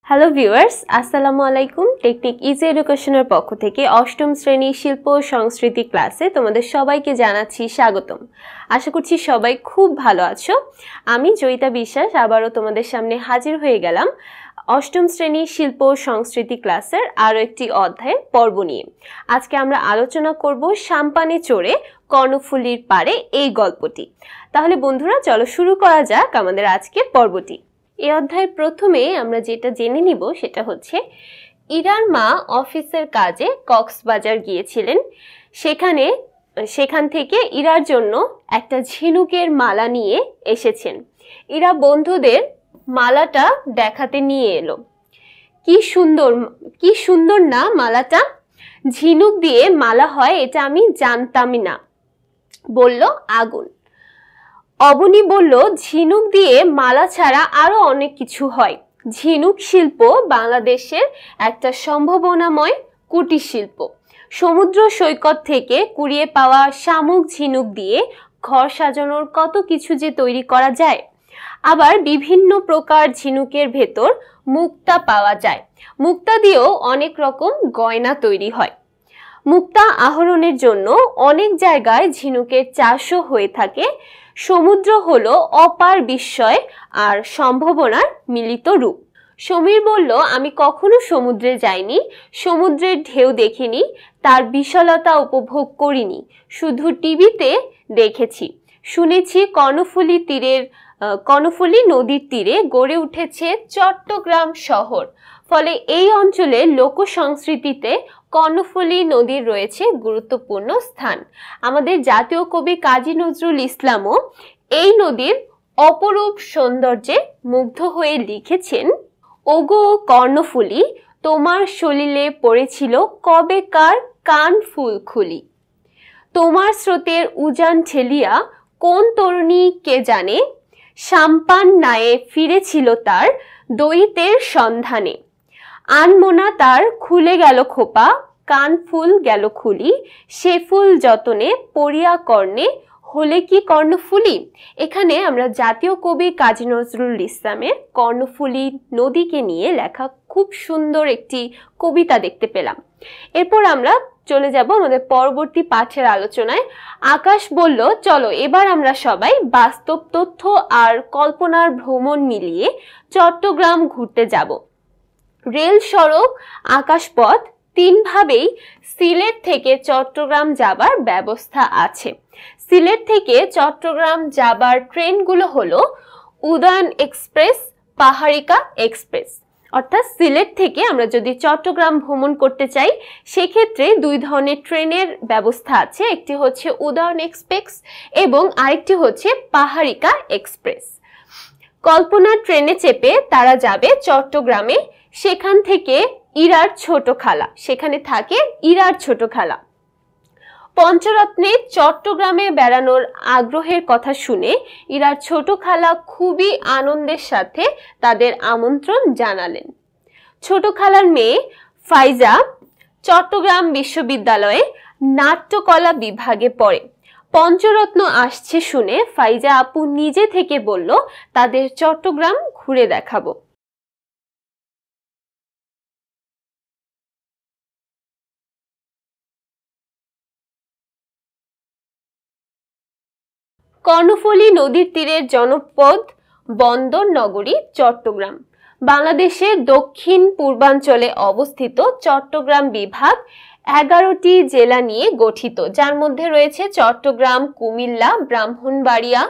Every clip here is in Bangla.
হ্যালো ভিউয়ার্স, আসসালামু আলাইকুম। টেকনিক ইজি এডুকেশনের পক্ষ থেকে অষ্টম শ্রেণী শিল্প ও সংস্কৃতি ক্লাসে তোমাদের সবাইকে জানাচ্ছি স্বাগতম। আশা করছি সবাই খুব ভালো আছো। আমি জয়িতা বিশ্বাস আবারও তোমাদের সামনে হাজির হয়ে গেলাম অষ্টম শ্রেণী শিল্প ও সংস্কৃতি ক্লাসের আরও একটি অধ্যায়ের পর্ব নিয়ে। আজকে আমরা আলোচনা করব সাম্পানে চড়ে কর্ণফুলীর পাড়ে এই গল্পটি। তাহলে বন্ধুরা চলো শুরু করা যাক আমাদের আজকের পর্বটি। এই অধ্যায়ের প্রথমে আমরা যেটা জেনে নিব সেটা হচ্ছে ইরার মা অফিসের কাজে কক্সবাজার গিয়েছিলেন। সেখান থেকে ইরার জন্য একটা ঝিনুকের মালা নিয়ে এসেছেন। ইরা বন্ধুদের মালাটা দেখাতে নিয়ে এলো। কি সুন্দর না মালাটা, ঝিনুক দিয়ে মালা হয় এটা আমি জানতামই না, বলল আগুন। অবনী বলল, ঝিনুক দিয়ে মালা ছাড়া আরো অনেক কিছু হয়। ঝিনুক শিল্প বাংলাদেশের একটা সম্ভাবনাময় কুটির শিল্প। সমুদ্র সৈকত থেকে কুড়িয়ে পাওয়া শামুক ঝিনুক দিয়ে ঘর সাজানোর কত কিছু যে তৈরি করা যায়। আবার বিভিন্ন প্রকার ঝিনুকের ভেতর মুক্তা পাওয়া যায়। মুক্তা দিয়েও অনেক রকম গয়না তৈরি হয়। মুক্তা আহরণের জন্য অনেক জায়গায় ঝিনুকের চাষও হয়ে থাকে। সমুদ্র হলো অপার বিস্ময় আর সম্ভাবনার মিলিত রূপ। সমীর বলল, আমি কখনো সমুদ্রে যাইনি, সমুদ্রের ঢেউ দেখিনি, তার বিশালতা উপভোগ করিনি, শুধু টিভিতে দেখেছি। শুনেছি কর্ণফুলী নদীর তীরে গড়ে উঠেছে চট্টগ্রাম শহর। ফলে এই অঞ্চলের লোক সংস্কৃতিতে কর্ণফুলী নদীর রয়েছে গুরুত্বপূর্ণ স্থান। আমাদের জাতীয় কবি কাজী নজরুল ইসলামও এই নদীর অপরূপ সৌন্দর্যে মুগ্ধ হয়ে লিখেছেন, ওগো কর্ণফুলী, তোমার সলিলে পড়েছিল কবেকার কান ফুল খুলি। তোমার স্রোতের উজান ঠেলিয়া কোন তরুণী কে জানে, সাম্পান নায়ে ফিরেছিল তার দৈতের সন্ধানে। আনমোনা তার খুলে গেল খোপা, কান ফুল গেল খুলি, সে ফুল যতনে পড়িয়া কর্ণে হলে কি কর্ণফুলী। এখানে আমরা জাতীয় কবি কাজী নজরুল ইসলামের কর্ণফুলী নদীকে নিয়ে লেখা খুব সুন্দর একটি কবিতা দেখতে পেলাম। এরপর আমরা চলে যাব আমাদের পরবর্তী পাঠের আলোচনায়। আকাশ বলল, চলো এবার আমরা সবাই বাস্তব তথ্য আর কল্পনার ভ্রমণ মিলিয়ে চট্টগ্রাম ঘুরতে যাব। রেল, সড়ক, আকাশপথ তিনভাবেই সিলেট থেকে চট্টগ্রাম যাবার ব্যবস্থা আছে। সিলেট থেকে চট্টগ্রাম যাবার ট্রেনগুলো হলো উদয়ন এক্সপ্রেস, পাহাড়িকা এক্সপ্রেস। অর্থাৎ সিলেট থেকে আমরা যদি চট্টগ্রাম ভ্রমণ করতে চাই সেক্ষেত্রে দুই ধরনের ট্রেনের ব্যবস্থা আছে। একটি হচ্ছে উদয়ন এক্সপ্রেস এবং আরেকটি হচ্ছে পাহাড়িকা এক্সপ্রেস। কল্পনা ট্রেনে চেপে তারা যাবে চট্টগ্রামে। সেখান থেকে ইরার ছোট খালা, সেখানে থাকে ইরার ছোট খালা। পঞ্চরত্নের চট্টগ্রামে বেড়ানোর আগ্রহের কথা শুনে ইরার ছোট খালা খুবই আনন্দের সাথে তাদের আমন্ত্রণ জানালেন। ছোট খালার মেয়ে ফাইজা চট্টগ্রাম বিশ্ববিদ্যালয়ে নাট্যকলা বিভাগে পড়ে। পঞ্চরত্ন আসছে শুনে ফাইজা আপু নিজে থেকে বলল, তাদের চট্টগ্রাম ঘুরে দেখাবো। কর্ণফুলী নদীর তীরের জনপদ বন্দর নগরী চট্টগ্রাম। বাংলাদেশের দক্ষিণ পূর্বাঞ্চলে অবস্থিত চট্টগ্রাম বিভাগ 11টি জেলা নিয়ে গঠিত, যার মধ্যে রয়েছে চট্টগ্রাম, কুমিল্লা, ব্রাহ্মণবাড়িয়া,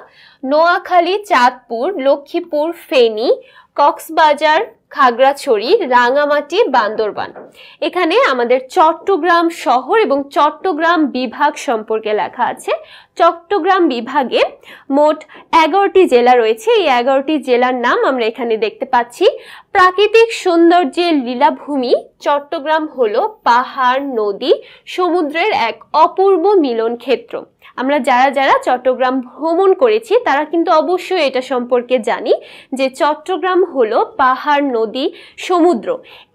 নোয়াখালী, চাঁদপুর, লক্ষ্মীপুর, ফেনী, কক্সবাজার, খাগড়াছড়ি, রাঙামাটি, বান্দরবান। এখানে আমাদের চট্টগ্রাম শহর এবং চট্টগ্রাম বিভাগ সম্পর্কে লেখা আছে। চট্টগ্রাম বিভাগে মোট 11টি জেলা রয়েছে। এই 11টি জেলার নাম আমরা এখানে দেখতে পাচ্ছি। প্রাকৃতিক সৌন্দর্যের লীলাভূমি চট্টগ্রাম হলো পাহাড়, নদী, সমুদ্রের এক অপূর্ব মিলন ক্ষেত্র। আমরা যারা চট্টগ্রাম ভ্রমণ করেছি তারা কিন্তু অবশ্যই এটা সম্পর্কে জানি যে চট্টগ্রাম হলো পাহাড়, নদী, সমুদ্র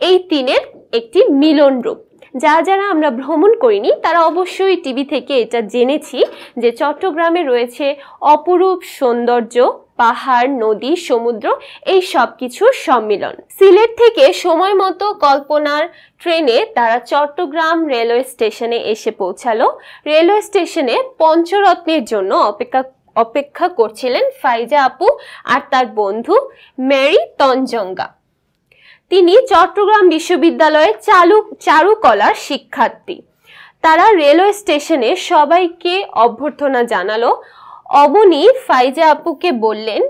এই তিনের একটি মিলন রূপ। যারা আমরা ভ্রমণ করিনি তারা অবশ্যই টিভি থেকে এটা জেনেছি যে চট্টগ্রামে রয়েছে অপরূপ সৌন্দর্য, পাহাড়, নদী, সমুদ্র এই সব কিছুর সম্মিলন। সিলেট থেকে সময় মতো কল্পনার ট্রেনে তারা চট্টগ্রাম রেলওয়ে স্টেশনে এসে পৌঁছালো। রেলওয়ে স্টেশনে পঞ্চরত্নের জন্য অপেক্ষা করছিলেন ফাইজা আপু আর তার বন্ধু মেরি তঞ্জঙ্গা। তিনি চট্টগ্রাম বিশ্ববিদ্যালয়ের চারুকলার শিক্ষার্থী। তারা রেলওয়ে স্টেশনে সবাইকে অভ্যর্থনা জানালো। অবনী ফাইজা আপুকে বললেন,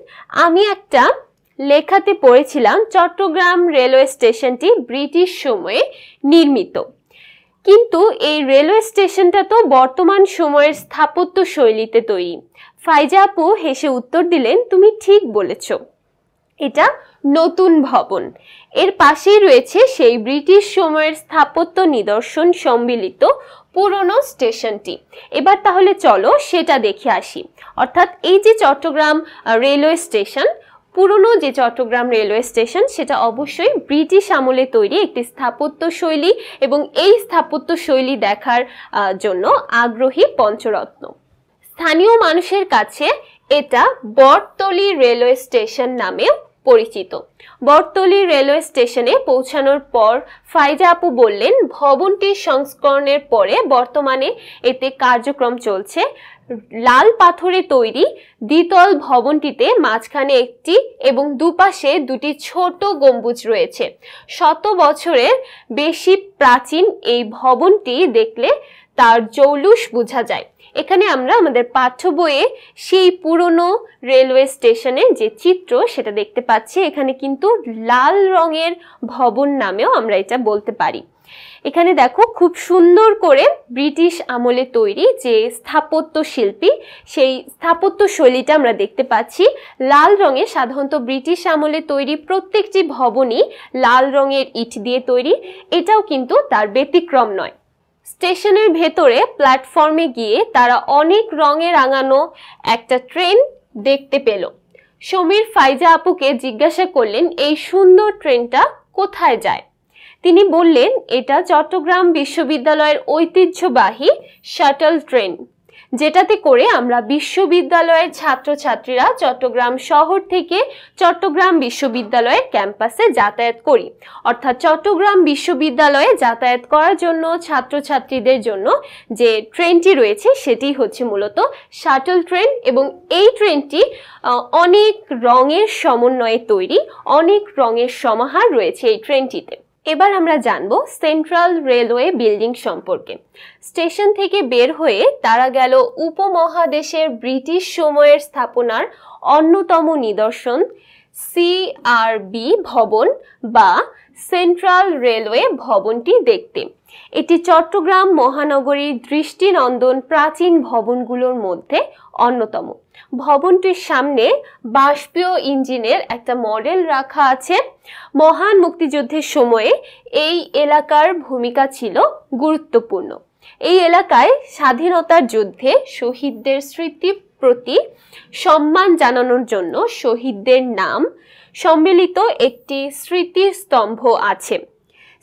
আমি একটা লেখাতে পড়েছিলাম চট্টগ্রাম রেলওয়ে স্টেশনটি ব্রিটিশ সময়ে নির্মিত, কিন্তু এই রেলওয়ে স্টেশনটা তো বর্তমান সময়ের স্থাপত্য শৈলীতে তৈরি। ফাইজা আপু হেসে উত্তর দিলেন, তুমি ঠিক বলেছ, এটা নতুন ভবন। এর পাশেই রয়েছে সেই ব্রিটিশ সময়ের স্থাপত্য নিদর্শন সম্মিলিত পুরনো স্টেশনটি। এবার তাহলে চলো সেটা দেখে আসি। অর্থাৎ এই যে চট্টগ্রাম রেলওয়ে স্টেশন, পুরনো যে চট্টগ্রাম রেলওয়ে স্টেশন, সেটা অবশ্যই ব্রিটিশ আমলে তৈরি একটি স্থাপত্য শৈলী, এবং এই স্থাপত্য শৈলী দেখার জন্য আগ্রহী পঞ্চরত্ন। স্থানীয় মানুষের কাছে এটা বটতলী রেলওয়ে স্টেশন নামেও পরিচিত। বটতলী রেলওয়ে স্টেশনে পৌঁছানোর পর ফাইজা আপু বললেন, ভবনটির সংস্করণের পরে বর্তমানে এতে কার্যক্রম চলছে। লাল পাথরে তৈরি দ্বিতল ভবনটিতে মাঝখানে একটি এবং দুপাশে দুটি ছোট গম্বুজ রয়েছে। 100 বছরের বেশি প্রাচীন এই ভবনটি দেখলে তার জৌলুস বোঝা যায়। এখানে আমরা আমাদের পাঠ্য বইয়ে সেই পুরনো রেলওয়ে স্টেশনের যে চিত্র সেটা দেখতে পাচ্ছি। এখানে কিন্তু লাল রঙের ভবন নামেও আমরা এটা বলতে পারি। এখানে দেখো খুব সুন্দর করে ব্রিটিশ আমলে তৈরি যে স্থাপত্য শিল্পী, সেই স্থাপত্য শৈলীটা আমরা দেখতে পাচ্ছি। লাল রঙে, সাধারণত ব্রিটিশ আমলে তৈরি প্রত্যেকটি ভবনই লাল রঙের ইট দিয়ে তৈরি, এটাও কিন্তু তার ব্যতিক্রম নয়। স্টেশনের ভেতরে প্ল্যাটফর্মে গিয়ে তারা অনেক রঙে রাঙানো একটা ট্রেন দেখতে পেল। সমীর ফাইজা আপুকে জিজ্ঞাসা করলেন, এই সুন্দর ট্রেনটা কোথায় যায়? তিনি বললেন, এটা চট্টগ্রাম বিশ্ববিদ্যালয়ের ঐতিহ্যবাহী শাটল ট্রেন, যেটাতে করে আমরা বিশ্ববিদ্যালয়ের ছাত্রছাত্রীরা চট্টগ্রাম শহর থেকে চট্টগ্রাম বিশ্ববিদ্যালয়ের ক্যাম্পাসে যাতায়াত করি। অর্থাৎ চট্টগ্রাম বিশ্ববিদ্যালয়ে যাতায়াত করার জন্য ছাত্রছাত্রীদের জন্য যে ট্রেনটি রয়েছে সেটি হচ্ছে মূলত শাটল ট্রেন, এবং এই ট্রেনটি অনেক রঙের সমন্বয়ে তৈরি, অনেক রঙের সমাহার রয়েছে এই ট্রেনটিতে। এবার আমরা জানবো সেন্ট্রাল রেলওয়ে বিল্ডিং সম্পর্কে। স্টেশন থেকে বের হয়ে তারা গেল উপমহাদেশের ব্রিটিশ সময়ের স্থাপনার অন্যতম নিদর্শন সিআরবি ভবন বা সেন্ট্রাল রেলওয়ে ভবনটি দেখতে। এটি চট্টগ্রাম মহানগরীর দৃষ্টিনন্দন প্রাচীন ভবনগুলোর মধ্যে অন্যতম। ভবনটির সামনে বাষ্পীয় ইঞ্জিনের একটা মডেল রাখা আছে। মহান মুক্তিযুদ্ধের সময়ে এই এলাকার ভূমিকা ছিল গুরুত্বপূর্ণ। এই এলাকায় স্বাধীনতার যুদ্ধে শহীদদের স্মৃতির প্রতি সম্মান জানানোর জন্য শহীদদের নাম সম্মিলিত একটি স্মৃতিস্তম্ভ আছে।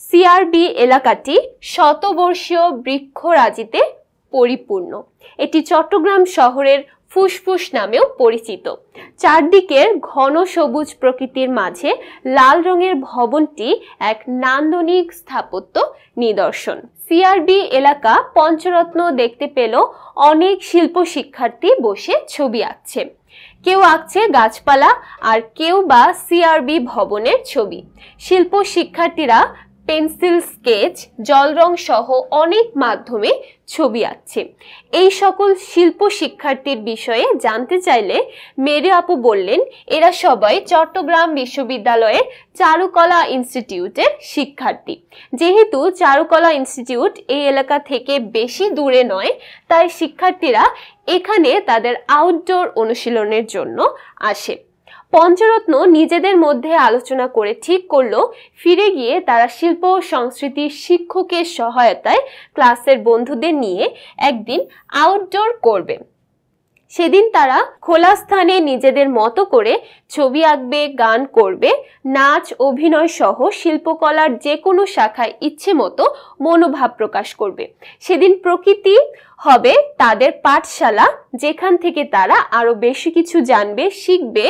সিআরবি এলাকাটি শতবর্ষীয় বৃক্ষরাজিতে পরিপূর্ণ। এটি চট্টগ্রাম শহরের ফুসফুস নামেও পরিচিত। চারদিকের ঘন সবুজ প্রকৃতির মাঝে লাল রঙের ভবনটি এক নান্দনিক স্থাপত্য নিদর্শন। সিআরবি এলাকা পঞ্চরত্ন দেখতে পেল অনেক শিল্প শিক্ষার্থী বসে ছবি আঁকছে। কেউ আঁকছে গাছপালা, আর কেউ বা সিআরবি ভবনের ছবি। শিল্প শিক্ষার্থীরা পেন্সিল স্কেচ, জল রং সহ অনেক মাধ্যমে ছবি আঁকছে। এই সকল শিল্প শিক্ষার্থীর বিষয়ে জানতে চাইলে মেরি আপু বললেন, এরা সবাই চট্টগ্রাম বিশ্ববিদ্যালয়ের চারুকলা ইনস্টিটিউটের শিক্ষার্থী। যেহেতু চারুকলা ইনস্টিটিউট এই এলাকা থেকে বেশি দূরে নয়, তাই শিক্ষার্থীরা এখানে তাদের আউটডোর অনুশীলনের জন্য আসে। পঞ্চরত্ন নিজেদের মধ্যে আলোচনা করে ঠিক করলো, ফিরে গিয়ে তারা শিল্প ও সংস্কৃতির শিক্ষকের সহায়তায় ক্লাসের বন্ধুদের নিয়ে একদিন আউটডোর করবে। সেদিন তারা খোলা স্থানে নিজেদের মতো করে ছবি আঁকবে, গান করবে, নাচ, অভিনয় সহ শিল্পকলার যে কোনো শাখায় ইচ্ছে মতো মনোভাব প্রকাশ করবে। সেদিন প্রকৃতি হবে তাদের পাঠশালা, যেখান থেকে তারা আরো বেশি কিছু জানবে, শিখবে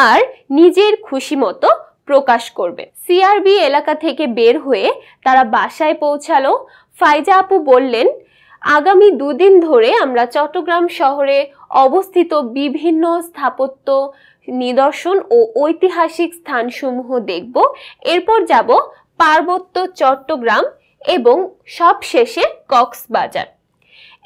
আর নিজের খুশি মতো প্রকাশ করবে। সিআরবি এলাকা থেকে বের হয়ে তারা বাসায় পৌঁছালো। ফাইজা আপু বললেন, আগামী 2 দিন ধরে আমরা চট্টগ্রাম শহরে অবস্থিত বিভিন্ন স্থাপত্য নিদর্শন ও ঐতিহাসিক স্থানসমূহ দেখব। এরপর যাব পার্বত্য চট্টগ্রাম এবং সবশেষে কক্সবাজার।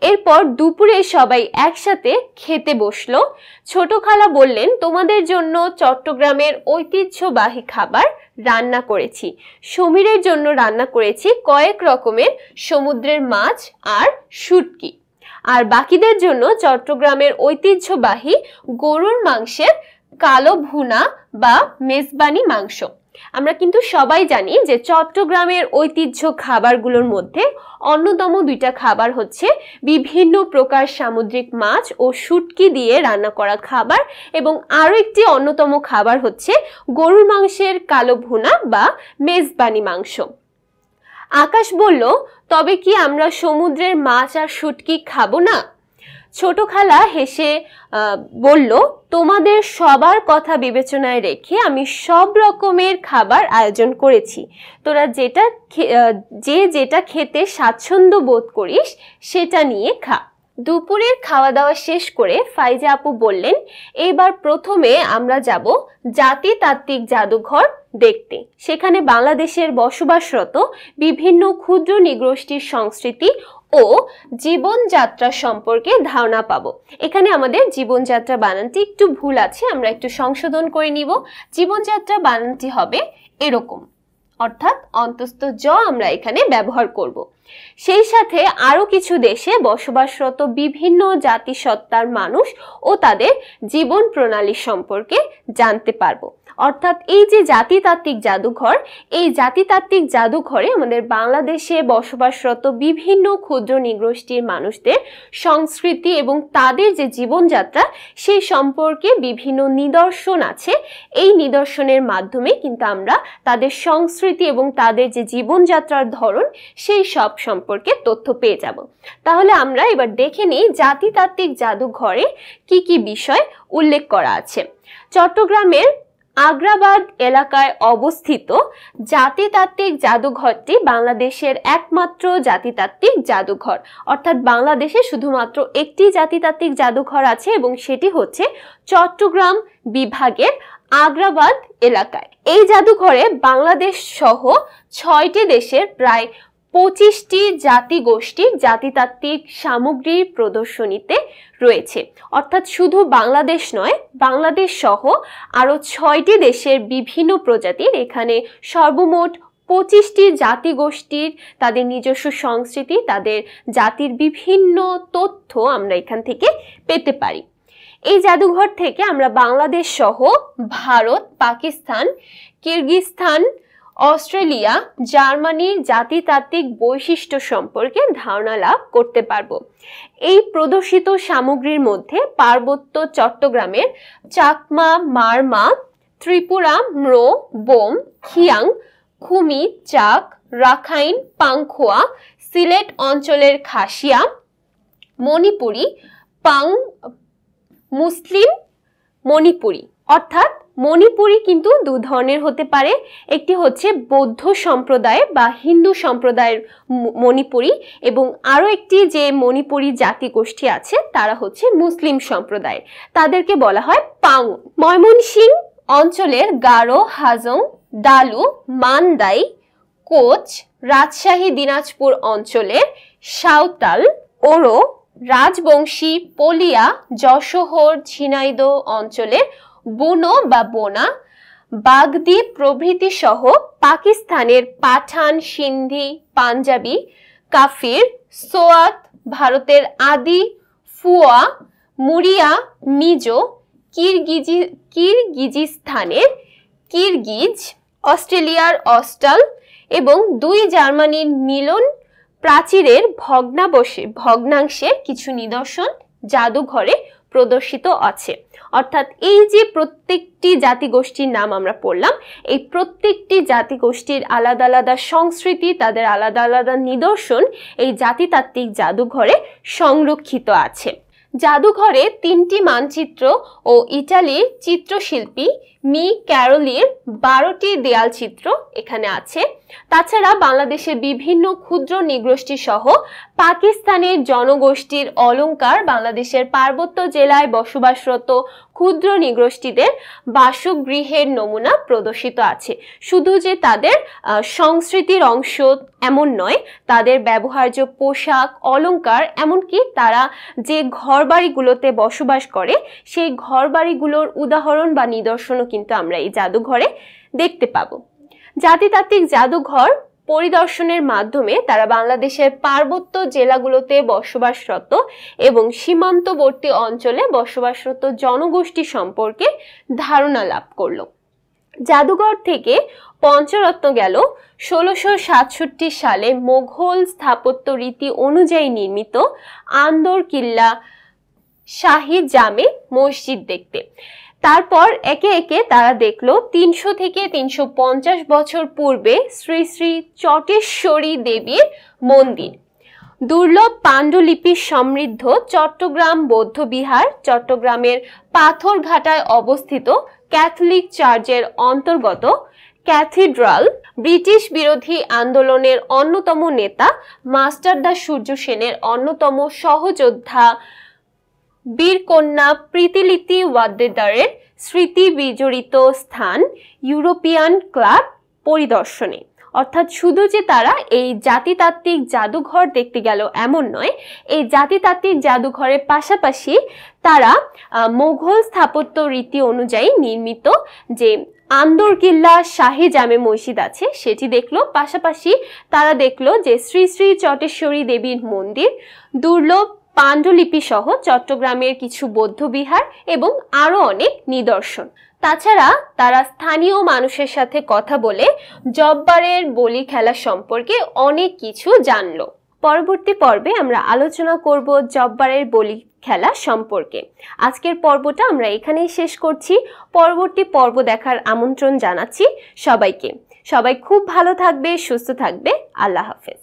এরপর দুপুরে সবাই একসাথে খেতে বসলো। ছোট খালা বললেন, তোমাদের জন্য চট্টগ্রামের ঐতিহ্যবাহী খাবার রান্না করেছি। সমীরের জন্য রান্না করেছি কয়েক রকমের সমুদ্রের মাছ আর শুটকি, আর বাকিদের জন্য চট্টগ্রামের ঐতিহ্যবাহী গরুর মাংসের কালো ভুনা বা মেজবানি মাংস। আমরা কিন্তু সবাই জানি যে চট্টগ্রামের ঐতিহ্য খাবারগুলোর মধ্যে অন্যতম 2টা খাবার হচ্ছে বিভিন্ন প্রকার সামুদ্রিক মাছ ও শুটকি দিয়ে রান্না করা খাবার, এবং আরো একটি অন্যতম খাবার হচ্ছে গরুর মাংসের কালো ভুনা বা মেজবানি মাংস। আকাশ বলল, তবে কি আমরা সমুদ্রের মাছ আর শুটকি খাবো না? ছোট খালা হেসে বলল, তোমাদের সবার কথা বিবেচনায় রেখে আমি সব রকমের খাবার আয়োজন করেছি। তোরা যেটা খেতে স্বাচ্ছন্দ্য বোধ করিস সেটা নিয়ে খা। দুপুরের খাওয়া দাওয়া শেষ করে ফাইজা আপু বললেন, এবার প্রথমে আমরা যাব জাতিতাত্ত্বিক জাদুঘর দেখতে। সেখানে বাংলাদেশের বসবাসরত বিভিন্ন ক্ষুদ্র নৃগোষ্ঠীর সংস্কৃতি ও জীবনযাত্রা সম্পর্কে ধারণা পাবো। এখানে আমাদের জীবনযাত্রা বানানটি একটু ভুল আছে, আমরা একটু সংশোধন করে নিব। জীবনযাত্রা বানানটি হবে এরকম, অর্থাৎ অন্তস্থ জ আমরা এখানে ব্যবহার করব। সেই সাথে আরো কিছু দেশে বসবাসরত বিভিন্ন জাতিসত্তার মানুষ ও তাদের জীবন প্রণালী সম্পর্কে জানতে পারবো। অর্থাৎ এই যে জাতিতাত্ত্বিক জাদুঘর, এই জাতিতাত্ত্বিক জাদুঘরে আমাদের বাংলাদেশে বসবাসরত বিভিন্ন ক্ষুদ্র নৃগোষ্ঠীর মানুষদের সংস্কৃতি এবং তাদের যে জীবনযাত্রা সেই সম্পর্কে বিভিন্ন নিদর্শন আছে। এই নিদর্শনের মাধ্যমে কিন্তু আমরা তাদের সংস্কৃতি এবং তাদের যে জীবনযাত্রার ধরন সেই সব সম্পর্কে তথ্য পেয়ে যাব। তাহলে আমরা এবার দেখে নিই জাতিতাত্ত্বিক জাদুঘরে কি কি বিষয় উল্লেখ করা আছে। চট্টগ্রামের আগ্রাবাদ এলাকায় অবস্থিত জাতিতাত্ত্বিক জাদুঘরটি বাংলাদেশের একমাত্র জাতিতাত্ত্বিক জাদুঘর। অর্থাৎ বাংলাদেশে শুধুমাত্র একটি জাতিতাত্ত্বিক জাদুঘর আছে এবং সেটি হচ্ছে চট্টগ্রাম বিভাগের আগ্রাবাদ এলাকায়। এই জাদুঘরে বাংলাদেশ সহ 6টি দেশের প্রায় 25টি জাতিগোষ্ঠীর জাতিতাত্ত্বিক সামগ্রীর প্রদর্শনীতে রয়েছে। অর্থাৎ শুধু বাংলাদেশ নয়, বাংলাদেশ সহ আরো 6টি দেশের বিভিন্ন প্রজাতির, এখানে সর্বমোট 25টি জাতিগোষ্ঠীর তাদের নিজস্ব সংস্কৃতি, তাদের জাতির বিভিন্ন তথ্য আমরা এখান থেকে পেতে পারি। এই জাদুঘর থেকে আমরা বাংলাদেশ সহ ভারত, পাকিস্তান, কিরগিজস্তান, অস্ট্রেলিয়া, জার্মানির জাতিতাত্ত্বিক বৈশিষ্ট্য সম্পর্কে ধারণা লাভ করতে পারবো। এই প্রদর্শিত সামগ্রীর মধ্যে পার্বত্য চট্টগ্রামের চাকমা, মারমা, ত্রিপুরা, ম্রো, বোম, খিয়াং, খুমি, চাক, রাখাইন, পাংখোয়া, সিলেট অঞ্চলের খাসিয়া, মণিপুরি, পাং, মুসলিম মণিপুরি। অর্থাৎ মণিপুরি কিন্তু 2 ধরনের হতে পারে, একটি হচ্ছে বৌদ্ধ সম্প্রদায় বা হিন্দু সম্প্রদায়ের মণিপুরি, এবং আরো একটি যে মণিপুরি জাতিগোষ্ঠী আছে তারা হচ্ছে মুসলিম সম্প্রদায়, তাদেরকে বলা হয় পাং। ময়মনসিংহ অঞ্চলের গারো, হাজং, ডালু, মান্দাই, কোচ, রাজশাহী, দিনাজপুর অঞ্চলের সাঁওতাল, ওরো, রাজবংশী, পলিয়া, যশোহর, ঝিনাইদহ অঞ্চলের বুনো বা বোনা, বাগদি প্রভৃতি সহ পাকিস্তানের পাঠান, সিন্ধি, পাঞ্জাবি, কাফির, সোয়াত, ভারতের আদি, ফুয়া, মুরিয়া, মিজো, কিরগিজিস্তানের কিরগিজ, অস্ট্রেলিয়ার অস্টাল এবং 2 জার্মানির মিলন প্রাচীরের ভগ্নাংশের কিছু নিদর্শন জাদুঘরে প্রদর্শিত আছে। অর্থাৎ এই যে প্রত্যেকটি জাতিগোষ্ঠীর নাম আমরা পড়লাম, এই প্রত্যেকটি জাতিগোষ্ঠীর আলাদা আলাদা সংস্কৃতি, তাদের আলাদা আলাদা নিদর্শন এই জাতিতাত্ত্বিক জাদুঘরে সংরক্ষিত আছে। জাদুঘরে 3টি মানচিত্র ও ইটালির চিত্রশিল্পী মি ক্যারোলির 12টি দেয়াল চিত্র এখানে আছে। তাছাড়া বাংলাদেশের বিভিন্ন ক্ষুদ্র নৃগোষ্ঠী সহ পাকিস্তানের জনগোষ্ঠীর অলংকার, বাংলাদেশের পার্বত্য জেলায় বসবাসরত ক্ষুদ্র নৃগোষ্ঠীদের বাসগৃহের নমুনা প্রদর্শিত আছে। শুধু যে তাদের সংস্কৃতির অংশ এমন নয়, তাদের ব্যবহার্য পোশাক, অলংকার, এমনকি তারা যে ঘরবাড়িগুলোতে বসবাস করে সেই ঘরবাড়িগুলোর উদাহরণ বা নিদর্শনও কিন্তু আমরা এই জাদুঘরে দেখতে পাবো। জাতিতাত্ত্বিক জাদুঘর পরিদর্শনের মাধ্যমে তারা বাংলাদেশের পার্বত্য জেলাগুলোতে বসবাসরত এবং সীমান্তবর্তী অঞ্চলে বসবাসরত জনগোষ্ঠী সম্পর্কে ধারণা লাভ করলো। জাদুঘর থেকে পঞ্চরত্ন গেল 1667 সালে মোঘল স্থাপত্য রীতি অনুযায়ী নির্মিত আন্দর কিল্লা শাহী জামে মসজিদ দেখতে। তারপর একে একে তারা দেখলো 300 থেকে 350 বছর পূর্বে শ্রী শ্রী চটেশ্বরী দেবীর মন্দির, দুর্লভ পাণ্ডুলিপি সমৃদ্ধ চট্টগ্রাম বৌদ্ধবিহার, চট্টগ্রামের পাথরঘাটায় অবস্থিত ক্যাথলিক চার্চের অন্তর্গত ক্যাথিড্রাল, ব্রিটিশ বিরোধী আন্দোলনের অন্যতম নেতা মাস্টারদা সূর্য সেনের অন্যতম সহযোদ্ধা বীরকন্যা প্রীতিলিতি ওয়াদ্দেদারের স্মৃতি বিজড়িত স্থান ইউরোপিয়ান ক্লাব পরিদর্শনে। অর্থাৎ শুধু যে তারা এই জাতিতাত্ত্বিক জাদুঘর দেখতে গেল এমন নয়, এই জাতিতাত্ত্বিক জাদুঘরের পাশাপাশি তারা মোঘল স্থাপত্য রীতি অনুযায়ী নির্মিত যে আন্দরকিল্লা শাহী জামে মসজিদ আছে সেটি দেখলো। পাশাপাশি তারা দেখলো যে শ্রী শ্রী চটেশ্বরী দেবীর মন্দির, দুর্লভ পাণ্ডুলিপি সহ চট্টগ্রামের কিছু বৌদ্ধবিহার এবং আরো অনেক নিদর্শন। তাছাড়া তারা স্থানীয় মানুষের সাথে কথা বলে জব্বারের বলি খেলা সম্পর্কে অনেক কিছু জানলো। পরবর্তী পর্বে আমরা আলোচনা করব জব্বারের বলি খেলা সম্পর্কে। আজকের পর্বটা আমরা এখানেই শেষ করছি। পরবর্তী পর্ব দেখার আমন্ত্রণ জানাচ্ছি সবাইকে। সবাই খুব ভালো থাকবে, সুস্থ থাকবে। আল্লাহ হাফেজ।